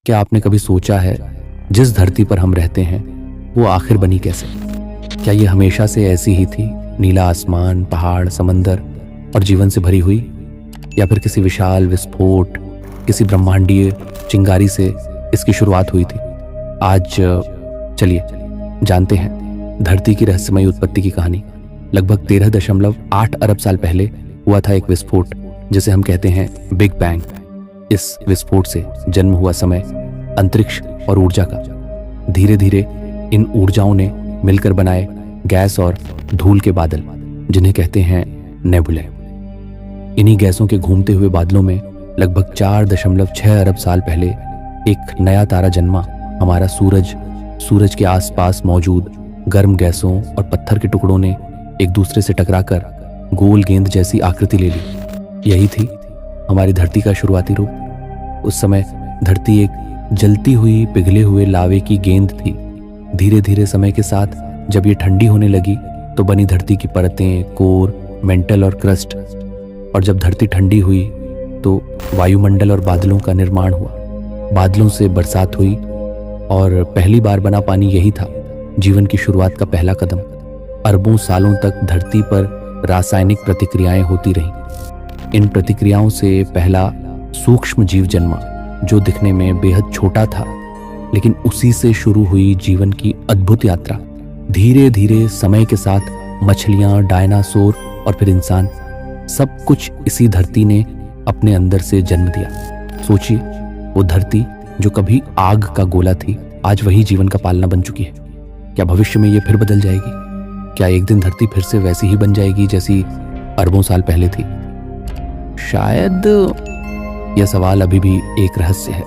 क्या आपने कभी सोचा है जिस धरती पर हम रहते हैं वो आखिर बनी कैसे? क्या ये हमेशा से ऐसी ही थी, नीला आसमान, पहाड़, समंदर और जीवन से भरी हुई, या फिर किसी विशाल विस्फोट, किसी ब्रह्मांडीय चिंगारी से इसकी शुरुआत हुई थी? आज चलिए जानते हैं धरती की रहस्यमयी उत्पत्ति की कहानी। लगभग 13.8 अरब साल पहले हुआ था एक विस्फोट जिसे हम कहते हैं बिग बैंग। इस विस्फोट से जन्म हुआ समय, अंतरिक्ष और ऊर्जा का। धीरे धीरे इन ऊर्जाओं ने मिलकर बनाए गैस और धूल के बादल, जिन्हें कहते हैं नेबुले। इन्हीं गैसों के घूमते हुए बादलों में लगभग 4.6 अरब साल पहले एक नया तारा जन्मा। हमारा सूरज के आसपास मौजूद गर्म गैसों और पत्थर के टुकड़ों ने एक दूसरे से टकराकर गोल गेंद जैसी आकृति ले ली। यही थी हमारी धरती का शुरुआती रूप। उस समय धरती एक जलती हुई, पिघले हुए लावे की गेंद थी। धीरे धीरे समय के साथ जब ये ठंडी होने लगी तो बनी धरती की परतें, कोर, मेंटल और क्रस्ट। और जब धरती ठंडी हुई तो वायुमंडल और बादलों का निर्माण हुआ। बादलों से बरसात हुई और पहली बार बना पानी यही था जीवन की शुरुआत का पहला कदम। अरबों सालों तक धरती पर रासायनिक प्रतिक्रियाएं होती रहीं। इन प्रतिक्रियाओं से पहला सूक्ष्म जीव जन्मा, जो दिखने में बेहद छोटा था, लेकिन उसी से शुरू हुई जीवन की अद्भुत यात्रा। धीरे धीरे समय के साथ मछलियां, डायनासोर और फिर इंसान, सब कुछ इसी धरती ने अपने अंदर से जन्म दिया। सोचिए, वो धरती जो कभी आग का गोला थी, आज वही जीवन का पालना बन चुकी है। क्या भविष्य में ये फिर बदल जाएगी? क्या एक दिन धरती फिर से वैसी ही बन जाएगी जैसी अरबों साल पहले थी? शायद यह सवाल अभी भी एक रहस्य है।